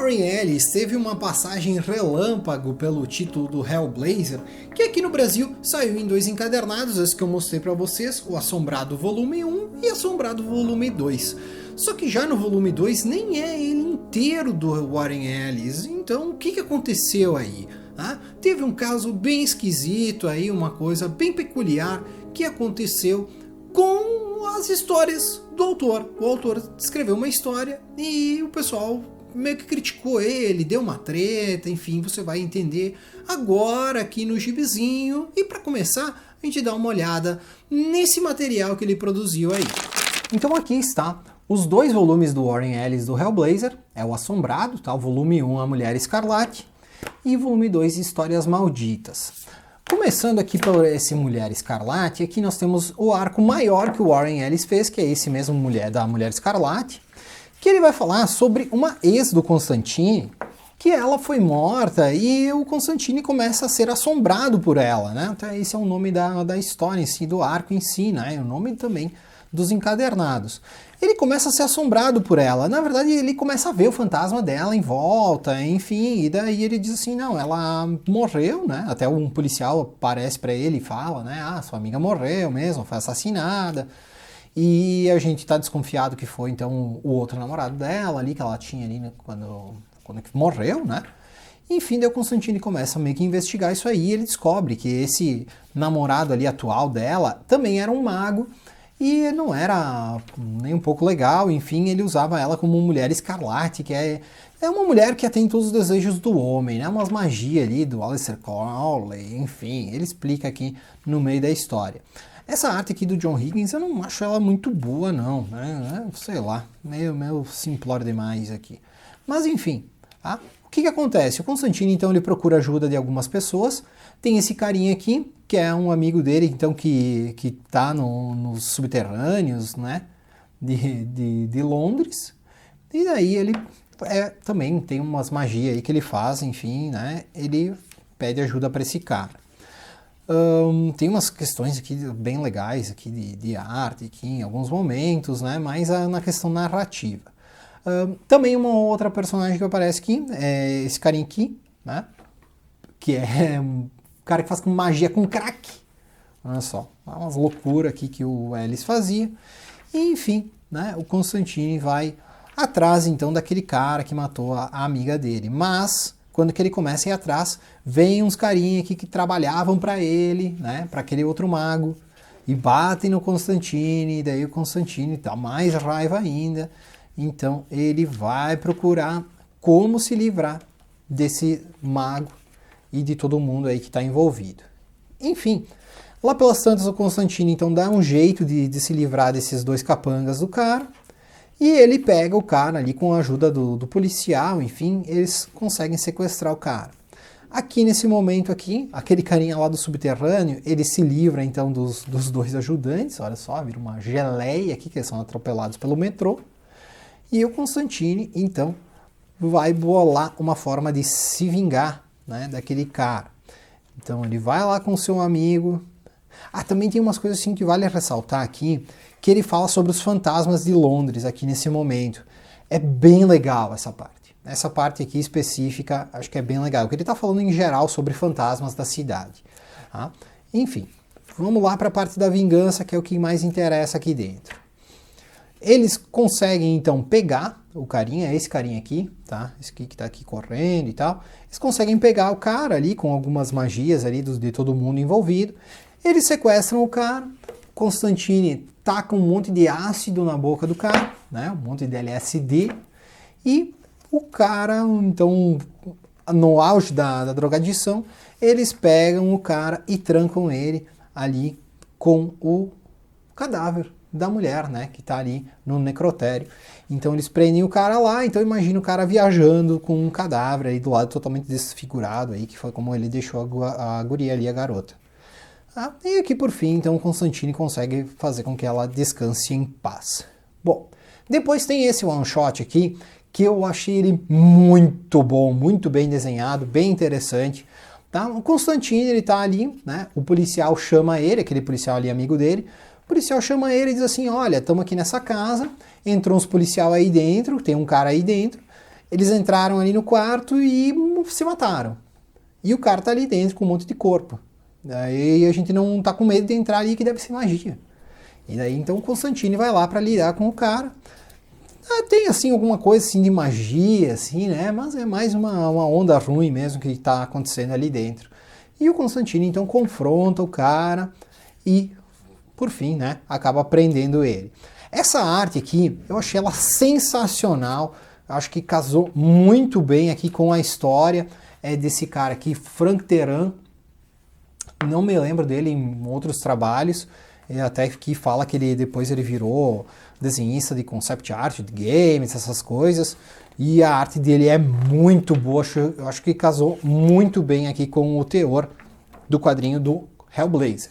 Warren Ellis teve uma passagem relâmpago pelo título do Hellblazer, que aqui no Brasil saiu em 2 encadernados, esse que eu mostrei para vocês, o Assombrado Volume 1 e Assombrado Volume 2. Só que já no volume 2 nem é ele inteiro do Warren Ellis, então o que aconteceu aí? Teve um caso bem esquisito aí, uma coisa bem peculiar que aconteceu com as histórias do autor. O autor escreveu uma história e o pessoal meio que criticou ele, deu uma treta, enfim, você vai entender agora aqui no gibizinho. E para começar, a gente dá uma olhada nesse material que ele produziu aí. Então aqui está os 2 volumes do Warren Ellis do Hellblazer, é o Assombrado, tá? O volume 1, A Mulher Escarlate, e o volume 2, Histórias Malditas. Começando aqui por esse Mulher Escarlate, aqui nós temos o arco maior que o Warren Ellis fez, que é esse mesmo da Mulher Escarlate, que ele vai falar sobre uma ex do Constantine, que ela foi morta e o Constantine começa a ser assombrado por ela, né? Então esse é o nome da história em si, do arco em si, né? O nome também dos encadernados. Ele começa a ser assombrado por ela. Na verdade, ele começa a ver o fantasma dela em volta, enfim, e daí ele diz assim, não, ela morreu, né? Até um policial aparece para ele e fala, né? Ah, sua amiga morreu mesmo, foi assassinada. E a gente tá desconfiado que foi, então, o outro namorado dela ali, que ela tinha ali, né, quando morreu, né? Enfim, daí o Constantine começa meio que a investigar isso aí, e ele descobre que esse namorado ali atual dela também era um mago, e não era nem um pouco legal, enfim, ele usava ela como mulher escarlate, que é uma mulher que atende todos os desejos do homem, né? Umas magias ali do Aleister Crowley, enfim, ele explica aqui no meio da história. Essa arte aqui do John Higgins, eu não acho ela muito boa não, né? Sei lá, meio simplório demais aqui. Mas enfim, tá? O que acontece? O Constantine, então, ele procura ajuda de algumas pessoas. Tem esse carinha aqui, que é um amigo dele, então, que tá nos subterrâneos, né, de Londres. E daí ele também tem umas magias aí que ele faz, enfim, né, ele pede ajuda para esse cara. Tem umas questões aqui bem legais aqui de arte aqui em alguns momentos, né, mas na questão narrativa. Também uma outra personagem que aparece aqui é esse carinha aqui, né? Que é um cara que faz com magia com crack. Olha só, umas loucuras aqui que o Ellis fazia. E, enfim, né? O Constantine vai atrás então daquele cara que matou a amiga dele. Mas quando que ele começa a ir atrás, vem uns carinha aqui que trabalhavam para ele, né? Para aquele outro mago. E batem no Constantine, e daí o Constantine dá mais raiva ainda. Então ele vai procurar como se livrar desse mago e de todo mundo aí que está envolvido. Enfim, lá pelas tantas o Constantine então dá um jeito de se livrar desses 2 capangas do cara, e ele pega o cara ali com a ajuda do policial, enfim, eles conseguem sequestrar o cara. Aqui nesse momento aqui, aquele carinha lá do subterrâneo, ele se livra então dos 2 ajudantes, olha só, vira uma geleia aqui, que eles são atropelados pelo metrô. E o Constantine, então, vai bolar uma forma de se vingar, né, daquele cara. Então ele vai lá com o seu amigo. Também tem umas coisas assim que vale ressaltar aqui, que ele fala sobre os fantasmas de Londres aqui nesse momento. É bem legal essa parte. Essa parte aqui específica, acho que é bem legal, porque ele está falando em geral sobre fantasmas da cidade. Tá? Enfim, vamos lá para a parte da vingança, que é o que mais interessa aqui dentro. Eles conseguem então pegar o carinha, esse carinha aqui, tá? Esse aqui que tá aqui correndo e tal. Eles conseguem pegar o cara ali com algumas magias ali de todo mundo envolvido. Eles sequestram o cara. Constantine taca um monte de ácido na boca do cara, né? Um monte de LSD. E o cara, então, no auge da drogadição, eles pegam o cara e trancam ele ali com o cadáver da mulher, né, que tá ali no necrotério. Então eles prendem o cara lá, então imagina o cara viajando com um cadáver aí do lado totalmente desfigurado aí, que foi como ele deixou a guria ali, a garota. E aqui por fim, então, o Constantine consegue fazer com que ela descanse em paz. Bom, depois tem esse one shot aqui, que eu achei ele muito bom, muito bem desenhado, bem interessante. Tá? O Constantine, ele tá ali, né, o policial chama ele, aquele policial ali amigo dele. O policial chama ele e diz assim, olha, estamos aqui nessa casa, entrou uns policial aí dentro, tem um cara aí dentro, eles entraram ali no quarto e se mataram. E o cara tá ali dentro com um monte de corpo. Daí a gente não tá com medo de entrar ali, que deve ser magia. E daí então o Constantine vai lá para lidar com o cara. Tem assim alguma coisa assim de magia, assim, né? Mas é mais uma onda ruim mesmo que tá acontecendo ali dentro. E o Constantine então confronta o cara e, por fim, né, acaba prendendo ele. Essa arte aqui, eu achei ela sensacional. Acho que casou muito bem aqui com a história desse cara aqui, Frank Teran. Não me lembro dele em outros trabalhos. Até que fala que depois ele virou desenhista de concept art, de games, essas coisas. E a arte dele é muito boa. Eu acho que casou muito bem aqui com o teor do quadrinho do Hellblazer.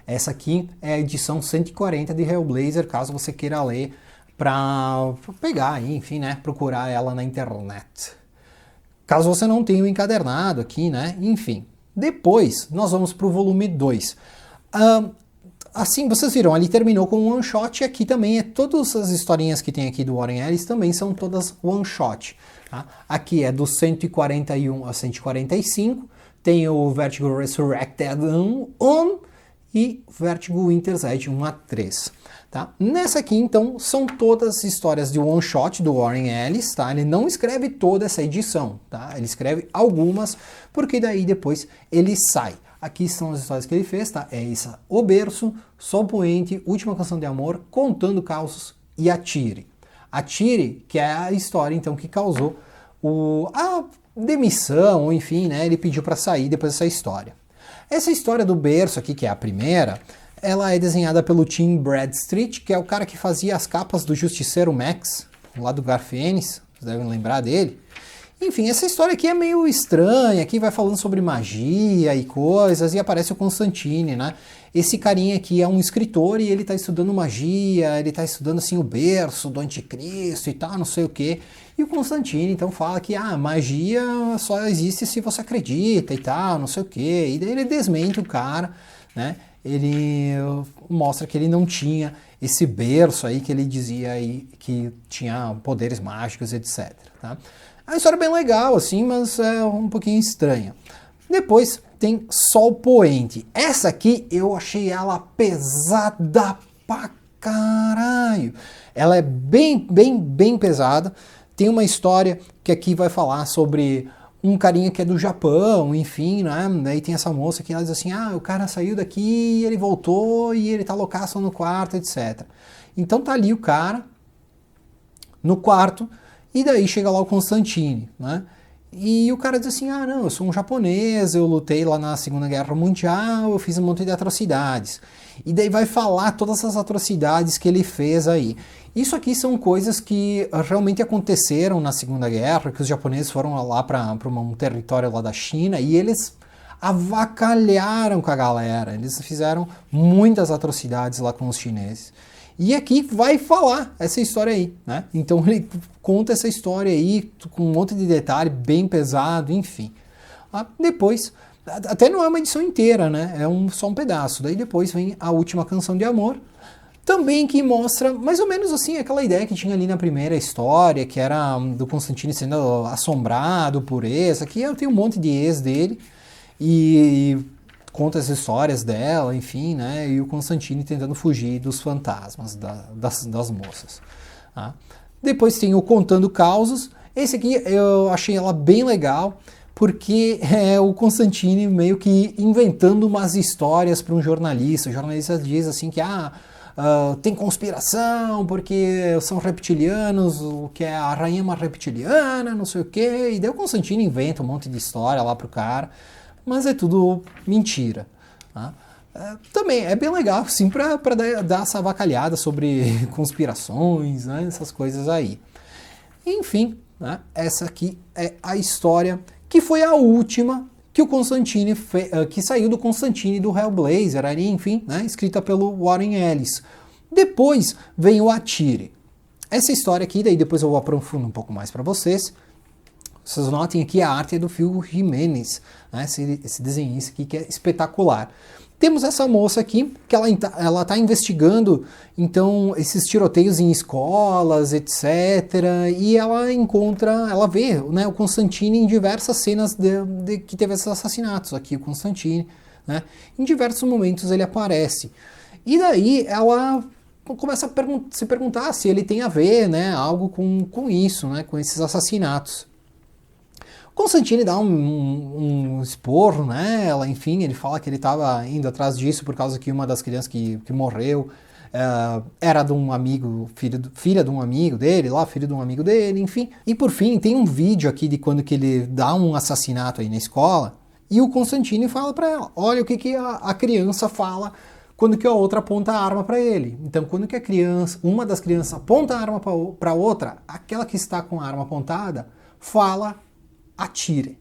Essa aqui é a edição 140 de Hellblazer, caso você queira ler para pegar aí, enfim, né, procurar ela na internet. Caso você não tenha o encadernado aqui, né, enfim. Depois, nós vamos para o volume 2. Assim, vocês viram, ali terminou com um one shot e aqui também todas as historinhas que tem aqui do Warren Ellis também são todas one shot. Tá? Aqui é do 141 a 145, tem o Vertigo Resurrected 1 e Vertigo Winter's Edge 1 a 3. Tá? Nessa aqui, então, são todas as histórias de one shot do Warren Ellis, tá? Ele não escreve toda essa edição, tá? Ele escreve algumas, porque daí depois ele sai. Aqui são as histórias que ele fez, tá? É essa, O Berço, Sol Poente, Última Canção de Amor, Contando Causos e Atire. Atire, que é a história, então, que causou a demissão, enfim, né? Ele pediu para sair depois dessa história. Essa história do Berço aqui, que é a primeira, ela é desenhada pelo Tim Bradstreet, que é o cara que fazia as capas do Justiceiro Max, lá do Garfienes, vocês devem lembrar dele. Enfim, essa história aqui é meio estranha, aqui vai falando sobre magia e coisas, e aparece o Constantine, né? Esse carinha aqui é um escritor e ele tá estudando magia, ele tá estudando assim o berço do anticristo e tal, não sei o quê. E o Constantine então fala que magia só existe se você acredita e tal, não sei o quê. E daí ele desmente o cara, né? Ele mostra que ele não tinha esse berço aí que ele dizia aí que tinha poderes mágicos, etc. Tá? É uma história bem legal, assim, mas é um pouquinho estranha. Depois tem Sol Poente. Essa aqui eu achei ela pesada pra caralho. Ela é bem pesada. Tem uma história que aqui vai falar sobre um carinha que é do Japão, enfim, né? Daí tem essa moça que ela diz assim, o cara saiu daqui, ele voltou e ele tá loucaço no quarto, etc. Então tá ali o cara no quarto e daí chega lá o Constantine, né? E o cara diz assim, não, eu sou um japonês, eu lutei lá na Segunda Guerra Mundial, eu fiz um monte de atrocidades. E daí vai falar todas essas atrocidades que ele fez aí. Isso aqui são coisas que realmente aconteceram na Segunda Guerra, que os japoneses foram lá para um território lá da China e eles avacalharam com a galera, eles fizeram muitas atrocidades lá com os chineses. E aqui vai falar essa história aí, né? Então ele conta essa história aí com um monte de detalhe, bem pesado, enfim. Depois, até não é uma edição inteira, né? É só um pedaço. Daí depois vem a Última Canção de Amor, também que mostra mais ou menos assim aquela ideia que tinha ali na primeira história, que era do Constantine sendo assombrado por ex. Aqui tem um monte de ex dele e conta as histórias dela, enfim, né? E o Constantine tentando fugir dos fantasmas das moças. Tá? Depois tem o Contando Causos. Esse aqui eu achei ela bem legal, porque é o Constantine meio que inventando umas histórias para um jornalista. O jornalista diz assim que tem conspiração porque são reptilianos, que é a rainha é uma reptiliana, não sei o quê. E daí o Constantine inventa um monte de história lá pro cara. Mas é tudo mentira. Tá? Também é bem legal, assim, para dar essa avacalhada sobre conspirações, né, essas coisas aí. Enfim, né, essa aqui é a história que foi a última que o Constantine que saiu do Constantine do Hellblazer, ali, enfim, né, escrita pelo Warren Ellis. Depois vem o Atire. Essa história aqui, daí depois eu vou aprofundar um pouco mais para vocês. Vocês notem aqui a arte é do Phil Jimenez, né? Esse desenhista aqui que é espetacular. Temos essa moça aqui, que ela tá investigando, então, esses tiroteios em escolas, etc. E ela vê, né, o Constantine em diversas cenas que teve esses assassinatos aqui, o Constantine, né? Em diversos momentos ele aparece. E daí ela começa a se perguntar se ele tem a ver, né, algo com isso, né, com esses assassinatos. Constantine dá um esporro nela, enfim, ele fala que ele estava indo atrás disso por causa que uma das crianças que morreu era de um amigo, filha de um amigo dele, lá, filho de um amigo dele, enfim. E por fim, tem um vídeo aqui de quando que ele dá um assassinato aí na escola, e o Constantine fala para ela, olha o que a criança fala quando que a outra aponta a arma para ele. Então, quando que uma das crianças aponta a arma para outra, aquela que está com a arma apontada fala: atire.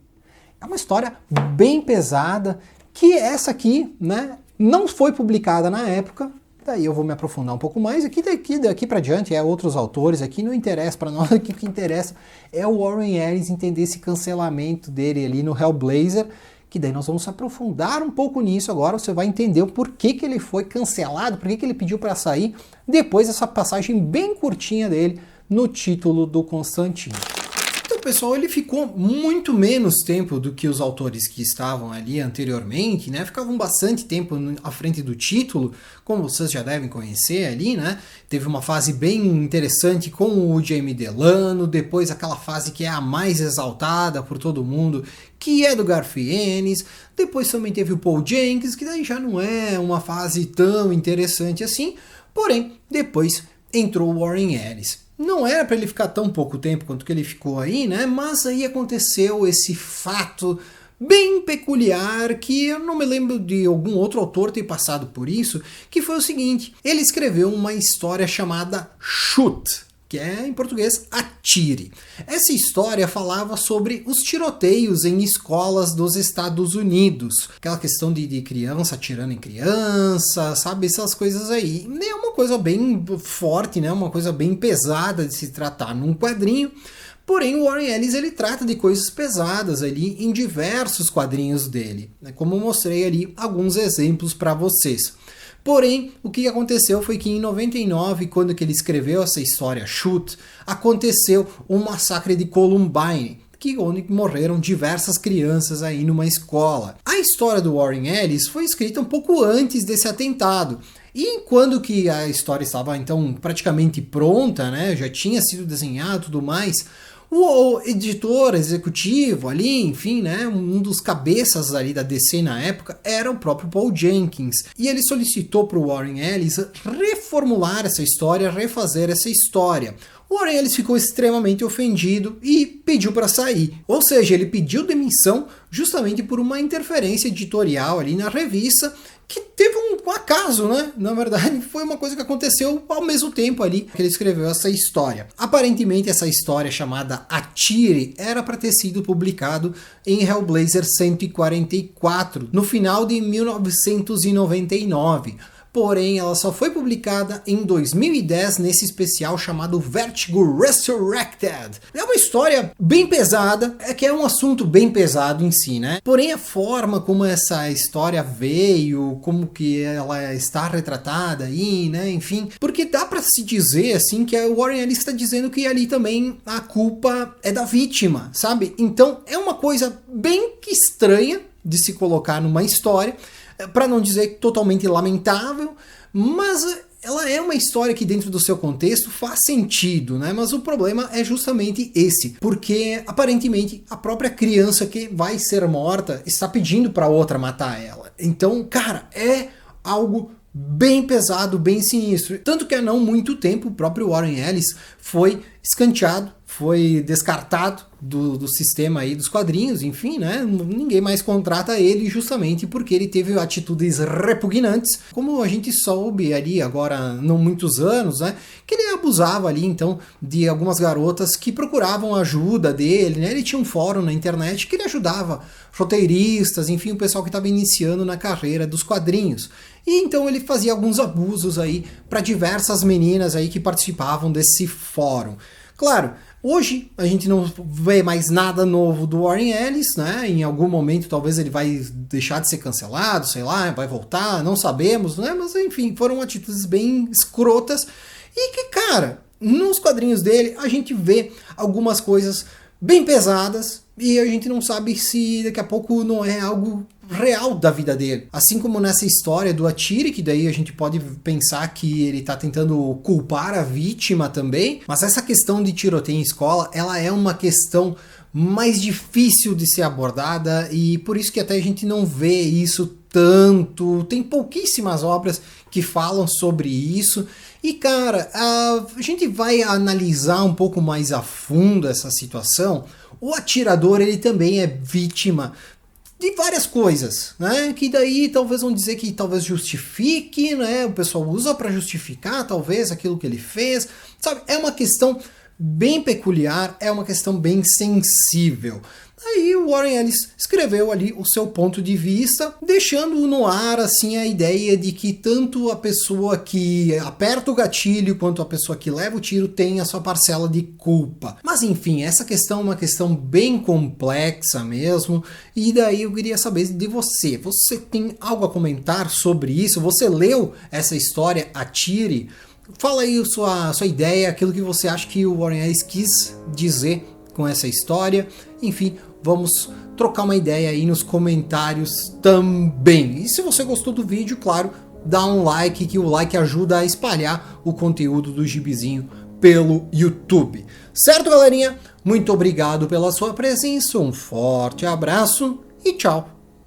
É uma história bem pesada, que essa aqui, né, não foi publicada na época, daí eu vou me aprofundar um pouco mais, daqui para diante é outros autores, aqui não interessa para nós, aqui o que interessa é o Warren Ellis entender esse cancelamento dele ali no Hellblazer, que daí nós vamos aprofundar um pouco nisso agora, você vai entender o porquê que ele foi cancelado, porquê que ele pediu para sair, depois dessa passagem bem curtinha dele no título do Constantine. Pessoal, ele ficou muito menos tempo do que os autores que estavam ali anteriormente, né? Ficavam bastante tempo à frente do título, como vocês já devem conhecer ali, né? Teve uma fase bem interessante com o Jamie Delano, depois aquela fase que é a mais exaltada por todo mundo, que é do Garth Ennis, depois também teve o Paul Jenkins, que daí já não é uma fase tão interessante assim, porém, depois entrou o Warren Ellis. Não era para ele ficar tão pouco tempo quanto que ele ficou aí, né? Mas aí aconteceu esse fato bem peculiar que eu não me lembro de algum outro autor ter passado por isso, que foi o seguinte: ele escreveu uma história chamada Shoot, que é em português Atire. Essa história falava sobre os tiroteios em escolas dos Estados Unidos, aquela questão de criança atirando em criança, sabe, essas coisas aí. É uma coisa bem forte, né? Uma coisa bem pesada de se tratar num quadrinho. Porém, o Warren Ellis ele trata de coisas pesadas ali em diversos quadrinhos dele, né? Como eu mostrei ali alguns exemplos para vocês. Porém, o que aconteceu foi que em 99, quando que ele escreveu essa história Shoot, aconteceu o massacre de Columbine, onde morreram diversas crianças aí numa escola. A história do Warren Ellis foi escrita um pouco antes desse atentado. E quando que a história estava então praticamente pronta, né, já tinha sido desenhado e tudo mais, o editor executivo ali, enfim, né, um dos cabeças ali da DC na época era o próprio Paul Jenkins. E ele solicitou para o Warren Ellis reformular essa história, refazer essa história. O Warren Ellis ficou extremamente ofendido e pediu para sair. Ou seja, ele pediu demissão justamente por uma interferência editorial ali na revista, que teve um acaso, né? Na verdade, foi uma coisa que aconteceu ao mesmo tempo ali que ele escreveu essa história. Aparentemente, essa história chamada Atire era para ter sido publicado em Hellblazer 144, no final de 1999. Porém, ela só foi publicada em 2010 nesse especial chamado Vertigo Resurrected. É uma história bem pesada, é que é um assunto bem pesado em si, né? Porém, a forma como essa história veio, como que ela está retratada aí, né? Enfim, porque dá pra se dizer, assim, que o Warren Ellis está dizendo que ali também a culpa é da vítima, sabe? Então, é uma coisa bem estranha de se colocar numa história, para não dizer totalmente lamentável, mas ela é uma história que dentro do seu contexto faz sentido, né? Mas o problema é justamente esse, porque aparentemente a própria criança que vai ser morta está pedindo para outra matar ela. Então, cara, é algo bem pesado, bem sinistro. Tanto que há não muito tempo o próprio Warren Ellis foi escanteado, foi descartado do sistema aí dos quadrinhos, enfim, né? Ninguém mais contrata ele justamente porque ele teve atitudes repugnantes, como a gente soube ali agora não muitos anos, né? Que ele abusava ali então de algumas garotas que procuravam ajuda dele, né? Ele tinha um fórum na internet que ele ajudava roteiristas, enfim, o pessoal que estava iniciando na carreira dos quadrinhos. E então ele fazia alguns abusos aí para diversas meninas aí que participavam desse fórum. Claro, Hoje a gente não vê mais nada novo do Warren Ellis, né? Em algum momento talvez ele vai deixar de ser cancelado, sei lá, vai voltar, não sabemos, né? Mas enfim, foram atitudes bem escrotas e que, cara, nos quadrinhos dele a gente vê algumas coisas bem pesadas e a gente não sabe se daqui a pouco não é algo real da vida dele. Assim como nessa história do Atire, que daí a gente pode pensar que ele tá tentando culpar a vítima também, mas essa questão de tiroteio em escola, ela é uma questão mais difícil de ser abordada e por isso que até a gente não vê isso tanto, tem pouquíssimas obras que falam sobre isso e cara, a gente vai analisar um pouco mais a fundo essa situação. O atirador ele também é vítima de várias coisas, né? Que daí talvez vão dizer que talvez justifique, né? O pessoal usa para justificar talvez aquilo que ele fez, sabe? É uma questão bem peculiar, é uma questão bem sensível. Aí o Warren Ellis escreveu ali o seu ponto de vista, deixando no ar assim a ideia de que tanto a pessoa que aperta o gatilho quanto a pessoa que leva o tiro tem a sua parcela de culpa. Mas enfim, essa questão é uma questão bem complexa mesmo, e daí eu queria saber de você. Você tem algo a comentar sobre isso? Você leu essa história Atire? Fala aí sua ideia, aquilo que você acha que o Warren Ellis quis dizer com essa história. Enfim, vamos trocar uma ideia aí nos comentários também. E se você gostou do vídeo, claro, dá um like, que o like ajuda a espalhar o conteúdo do Gibizinho pelo YouTube. Certo, galerinha? Muito obrigado pela sua presença, um forte abraço e tchau!